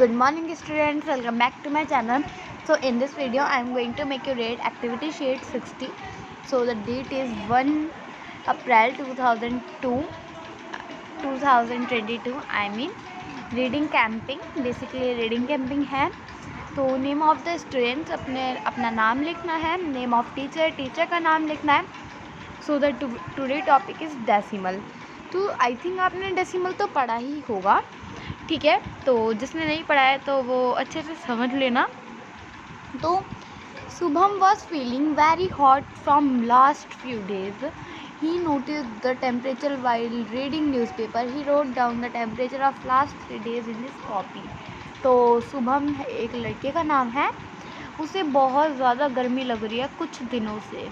Good morning students, welcome back to my channel. So in this video I am going to make you read activity sheet 60. So the date is 1 April 2022 I mean reading camping. Basically reading camping है. तो name of the students अपना नाम लिखना है, name of teacher का नाम लिखना है. So the today topic is decimal. तो आई थिंक आपने डेसिमल तो पढ़ा ही होगा, ठीक है. तो जिसने नहीं पढ़ा है तो वो अच्छे से समझ लेना. तो Shubham was feeling very hot from last few days. He notice the temperature while reading newspaper. He wrote down the temperature of last 3 days in his copy. तो शुभम एक लड़के का नाम है, उसे बहुत ज़्यादा गर्मी लग रही है कुछ दिनों से.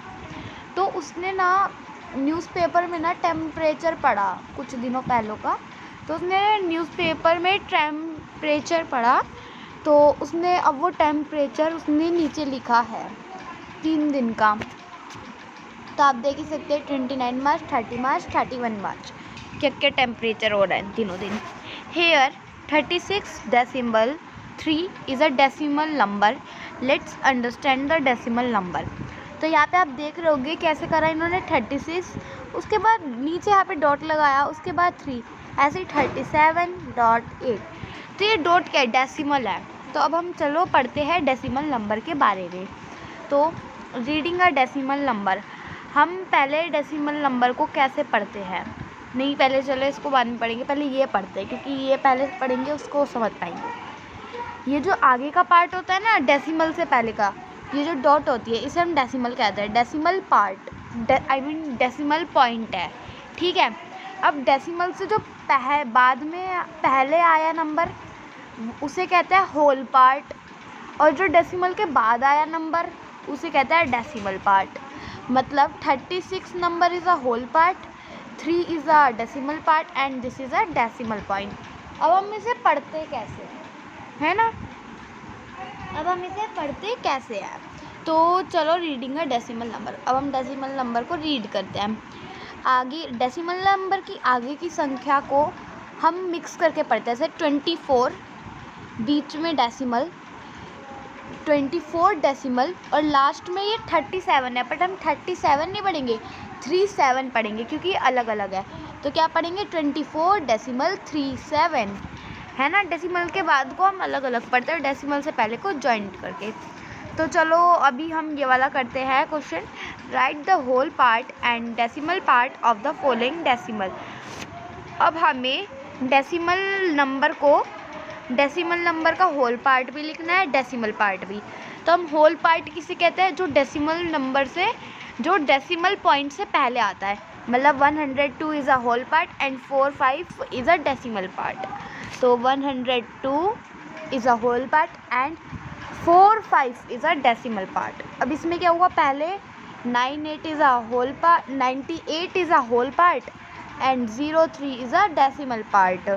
तो उसने ना न्यूज़पेपर में ना टेम्परेचर पढ़ा कुछ दिनों पहले का. तो उसने न्यूज़पेपर में टेम्परेचर पढ़ा. तो उसने अब वो टेम्परेचर उसने नीचे लिखा है 3 दिन का. तो आप देख ही सकते हैं 29 मार्च, 30 मार्च, 31 मार्च क्या क्या टेम्परेचर हो रहा है तीनों दिन. Here 36.3 is a decimal number. Let's understand the decimal number. तो यहाँ पे आप देख रहे होगे कैसे करा इन्होंने 36, उसके बाद नीचे यहाँ पे डॉट लगाया, उसके बाद 3, ऐसे 37.8. तो ये डॉट क्या है, डेसिमल है. तो अब हम चलो पढ़ते हैं डेसिमल नंबर के बारे में. तो रीडिंग अ डेसिमल नंबर. हम पहले डेसिमल नंबर को कैसे पढ़ते हैं, नहीं पहले चलो इसको बाद में पढ़ेंगे, पहले ये पढ़ते हैं क्योंकि ये पहले पढ़ेंगे उसको समझ पाएंगे. ये जो आगे का पार्ट होता है ना डेसिमल से पहले का, ये जो डॉट होती है इसे हम डेसिमल कहते हैं. Decimal part I mean decimal point है, ठीक है. अब डेसिमल से जो बाद में पहले आया नंबर उसे कहते हैं होल पार्ट, और जो डेसिमल के बाद आया नंबर उसे कहता है डेसिमल पार्ट. मतलब 36 number is a whole part, 3 is a decimal part and this is a decimal point. अब हम इसे पढ़ते कैसे है ना, अब हम इसे पढ़ते कैसे हैं. तो चलो रीडिंग है डेसिमल नंबर. अब हम डेसिमल नंबर को रीड करते हैं. आगे डेसिमल नंबर की आगे की संख्या को हम मिक्स करके पढ़ते हैं. जैसे 24 बीच में डेसिमल, 24 डेसिमल और लास्ट में ये 37 है. बट हम 37 नहीं पढ़ेंगे, 37 पढ़ेंगे क्योंकि अलग अलग है. तो क्या पढ़ेंगे 24 डेसिमल 37 है ना. डेसिमल के बाद को हम अलग अलग पढ़ते हैं, डेसिमल से पहले को जॉइंट करके. तो चलो अभी हम ये वाला करते हैं question. Write the whole part and decimal part of the following decimal. अब हमें डेसिमल नंबर का होल पार्ट भी लिखना है, डेसिमल पार्ट भी. तो हम होल पार्ट किसे कहते हैं, जो डेसिमल नंबर से जो डेसिमल पॉइंट से पहले आता है. मतलब 102 is a whole part and 45 is a decimal part. तो 102 is a whole part and 45 is a decimal part. अब इसमें क्या हुआ, पहले 98 is a whole part, 98 is a whole part and 03 is a decimal part.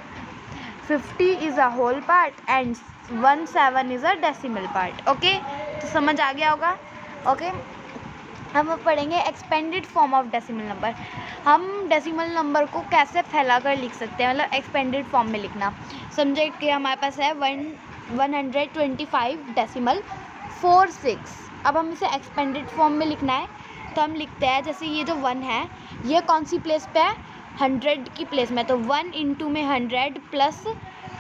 50 is a whole part and 17 is a decimal part. Okay, तो समझ आ गया होगा. ओके, हम पढ़ेंगे expanded form of decimal number. हम डेसिमल नंबर को कैसे फैलाकर लिख सकते हैं, मतलब एक्सपेंडेड फॉर्म में लिखना. समझे कि हमारे पास है 125 डेसिमल 46. अब हम इसे एक्सपेंडेड फॉर्म में लिखना है. तो हम लिखते हैं जैसे ये जो 1 है ये कौन सी प्लेस पे है, 100 की प्लेस में. तो 1 इंटू में 100 प्लस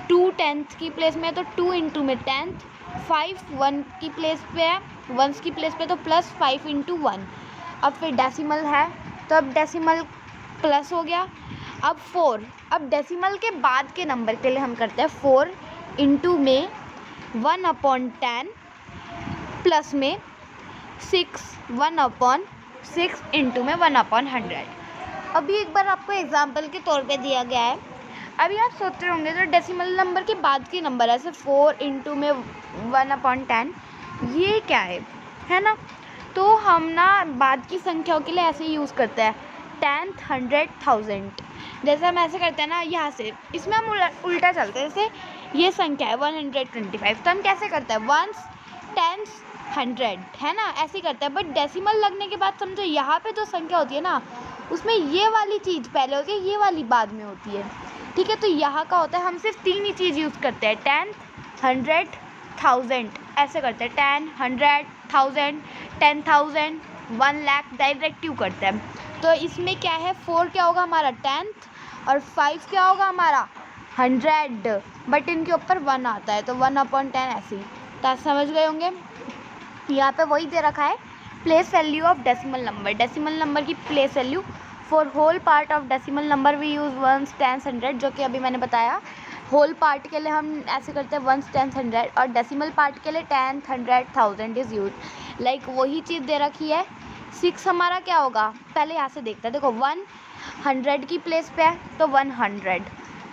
2 10th की प्लेस में, तो 2 इंटू में 10th. 5 1 की प्लेस पे है, 1s की प्लेस पे, तो प्लस 5 इंटू 1. अब फिर डेसिमल है तो अब डेसिमल प्लस हो गया. अब 4, अब डेसिमल के बाद के नंबर के लिए हम करते हैं 4 इंटू में 1/10 प्लस में 6 1/6 इंटू में 1/100. अभी एक बार आपको एग्जाम्पल के तौर पे दिया गया है. अभी आप सोच रहे होंगे जो डेसिमल नंबर के बाद के नंबर है, जैसे 4 इंटू में 1/10 ये क्या है ना. तो हम ना बाद की संख्याओं के लिए ऐसे यूज़ करते हैं 10th 100 1000. जैसे हम ऐसे करते हैं ना यहाँ से, इसमें हम उल्टा चलते हैं. जैसे ये संख्या है 125, तो हम कैसे करते हैं 1s 10s 100 है ना, ऐसे ही करते हैं. बट डेसिमल लगने के बाद समझो यहाँ पे जो संख्या होती है ना उसमें ये वाली चीज़ पहले होती है, ये वाली बाद में होती है, ठीक है. तो यहाँ का होता है हम सिर्फ 3 ही चीज़ यूज़ करते हैं, 10th 100, 1000 ऐसे करते हैं, 10, 100, 1000, 10,000, 1 लाख डायरेक्ट यू करते हैं। तो इसमें क्या है, 4 क्या होगा हमारा 10th और 5 क्या होगा हमारा 100, बट इनके ऊपर 1 आता है तो 1/10 ऐसे ही। तो आप समझ गए होंगे। यहाँ पे वही दे रखा है, place value of decimal number, decimal number की place value for whole part of decimal number we use 1s, 10s, 100, जो कि अभी मैंने बताया। होल पार्ट के लिए हम ऐसे करते हैं 1s, 10s, 100, और डेसिमल पार्ट के लिए 10, 100, 1000 इज़ यूज। लाइक वही चीज़ दे रखी है। 6 हमारा क्या होगा, पहले यहाँ से देखते हैं। देखो 1 100 की प्लेस पे है तो 100,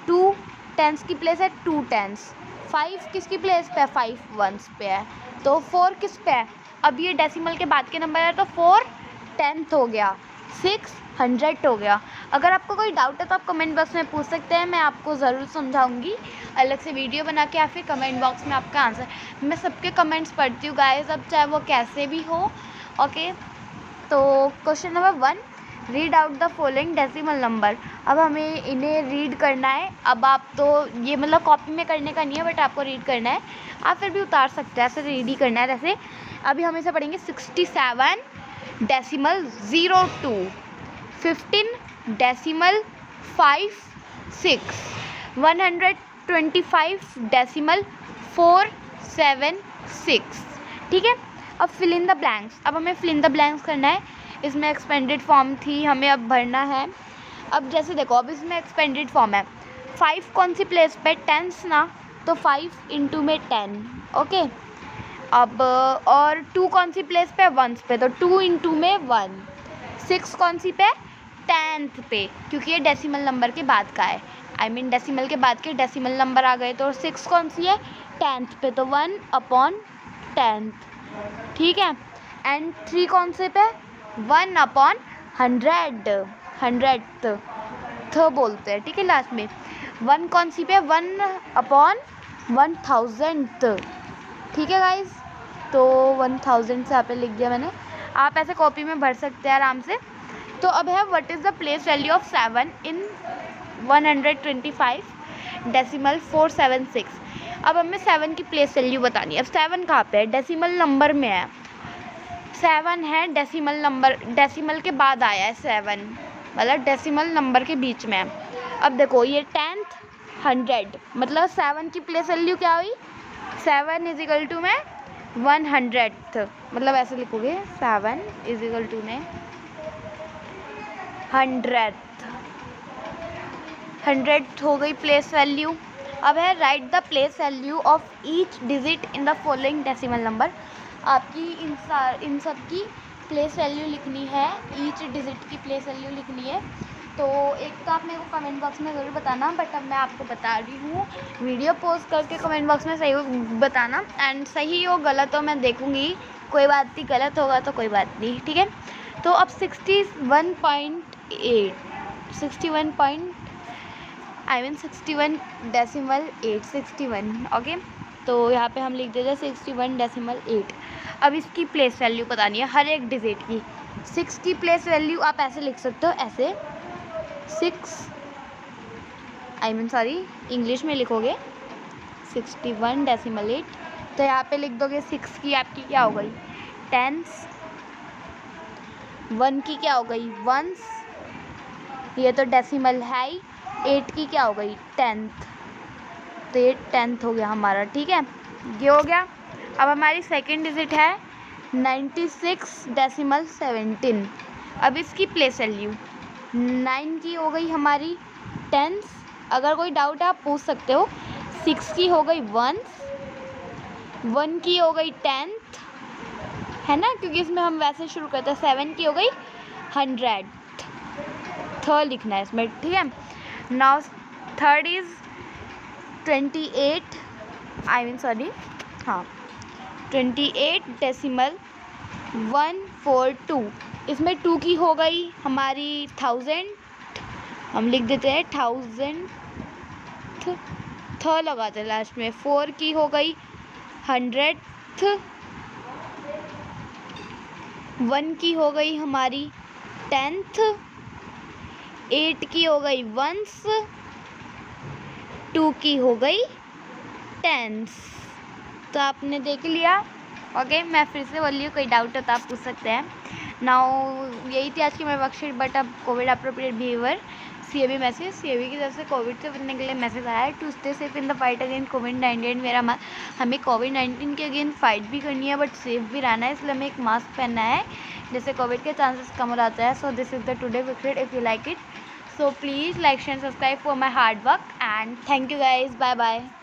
2 10s की प्लेस है 2 10s, 5 किसकी प्लेस पे है 5 1s पे है, तो 4 किस पे है, अब ये डेसिमल के बाद के नंबर है तो 4 10th हो गया, 6 100 हो गया। अगर आपको कोई डाउट है तो आप कमेंट बॉक्स में पूछ सकते हैं, मैं आपको ज़रूर समझाऊंगी अलग से वीडियो बना के, या फिर कमेंट बॉक्स में आपका आंसर। मैं सबके कमेंट्स पढ़ती हूँ गाइस, अब चाहे वो कैसे भी हो। ओके, तो question number 1, read out the following decimal number. अब हमें इन्हें रीड करना है। अब आप तो ये मतलब कॉपी में करने का नहीं है, बट आपको रीड करना है। आप फिर भी उतार सकते हैं, ऐसे रीड ही करना है। जैसे अभी हम इसे पढ़ेंगे 67 डेसिमल 02, 15 डेसिमल 56, 125 डेसिमल 476। ठीक है, अब फिल इन द ब्लैंक्स। अब हमें फिल इन द ब्लैंक्स करना है। इसमें एक्सपेंडेड फॉर्म थी, हमें अब भरना है। अब जैसे देखो, अब इसमें एक्सपेंडेड फॉर्म है, 5 कौन सी प्लेस पे, 10s ना, तो 5 इंटू में 10। ओके, अब और 2 कौन सी प्लेस पे, 1s पे, तो 2 इंटू में 1। 6 कौन सी पे, 10th पे, क्योंकि ये डेसिमल नंबर के बाद का है। आई मीन डेसिमल के बाद के डेसिमल नंबर आ गए, तो 6 कौन सी है 10th पे, तो 1/10। ठीक है, एंड 3 कौन से पे, 1/100, 100th बोलते हैं। ठीक है, लास्ट में 1 कौन सी पे, 1/1000। ठीक है गाइज, तो 1000 से यहाँ पे लिख दिया मैंने, आप ऐसे कॉपी में भर सकते हैं आराम से। तो अब है, what is the place value of 7 in 125 decimal 476। अब हमें 7 की प्लेस वैल्यू बतानी है। अब 7 कहाँ पे है, डेसिमल नंबर में है, 7 है डेसिमल नंबर, डेसिमल के बाद आया है 7, मतलब डेसिमल नंबर के बीच में है। अब देखो ये 10th 100, मतलब 7 की प्लेस वैल्यू क्या हुई, 7 इज इक्वल टू में 100th, मतलब ऐसे लिखोगे 7 इज इक्वल टू में 100th हो गई प्लेस वैल्यू। अब है, right the place value of each digit in the following decimal number. आपकी इन सब की प्लेस वैल्यू लिखनी है, ईच डिजिट की प्लेस वैल्यू लिखनी है। तो एक तो आप मेरे को कमेंट बॉक्स में ज़रूर बताना, बट अब मैं आपको बता रही हूँ, वीडियो पोस्ट करके कमेंट बॉक्स में सही बताना, एंड सही हो गलत हो मैं देखूँगी, कोई बात नहीं, गलत होगा तो कोई बात नहीं। ठीक है, तो अब 61 ओके, तो यहाँ पे हम लिख देते हैं 61.8। अब इसकी प्लेस वैल्यू बतानी है हर एक डिजिट की। 6 की प्लेस वैल्यू आप ऐसे लिख सकते हो, ऐसे इंग्लिश में लिखोगे 61.8, तो यहाँ पे लिख दोगे 6 की आपकी क्या हो गई 10s, 1 की क्या हो गई 1s, ये तो डेसिमल है ही, 8 की क्या हो गई 10th, तो ये 10th हो गया हमारा। ठीक है, ये हो गया। अब हमारी सेकंड डिजिट है 96.17। अब इसकी प्लेस वैल्यू 9 की हो गई हमारी 10s, अगर कोई डाउट है आप पूछ सकते हो। 6 की हो गई 1s, 1 की हो गई 10th, है ना, क्योंकि इसमें हम वैसे शुरू करते हैं। 7 की हो गई 100th लिखना है इसमें। ठीक है, नाउ थर्ड इज 28.142। इसमें 2 की हो गई हमारी 1000, हम लिख देते हैं 1000th लगाते हैं लास्ट में। 4 की हो गई 100th, 1 की हो गई हमारी 10th, 8 की हो गई 1s, 2 की हो गई टेंस। तो आपने देख लिया। ओके, मैं फिर से बोल रही हूँ, कोई डाउट हो तो आप पूछ सकते हैं। नाउ यही थी आज की मेरी वर्कशीट, बट अब Covid appropriate behaviour CAB message, CAB की तरफ से कोविड से बचने के लिए मैसेज आया है, to stay safe in the fight against कोविड-19। हमें कोविड-19 के अगेंस्ट फाइट भी करनी है बट सेफ भी रहना है, इसलिए हमें एक मास्क पहनना है, जैसे कोविड के चांसेस कम हो जाते हैं। So this is the today worksheet, if you like it, so please like, share, subscribe for my hard work, and thank you guys. Bye bye.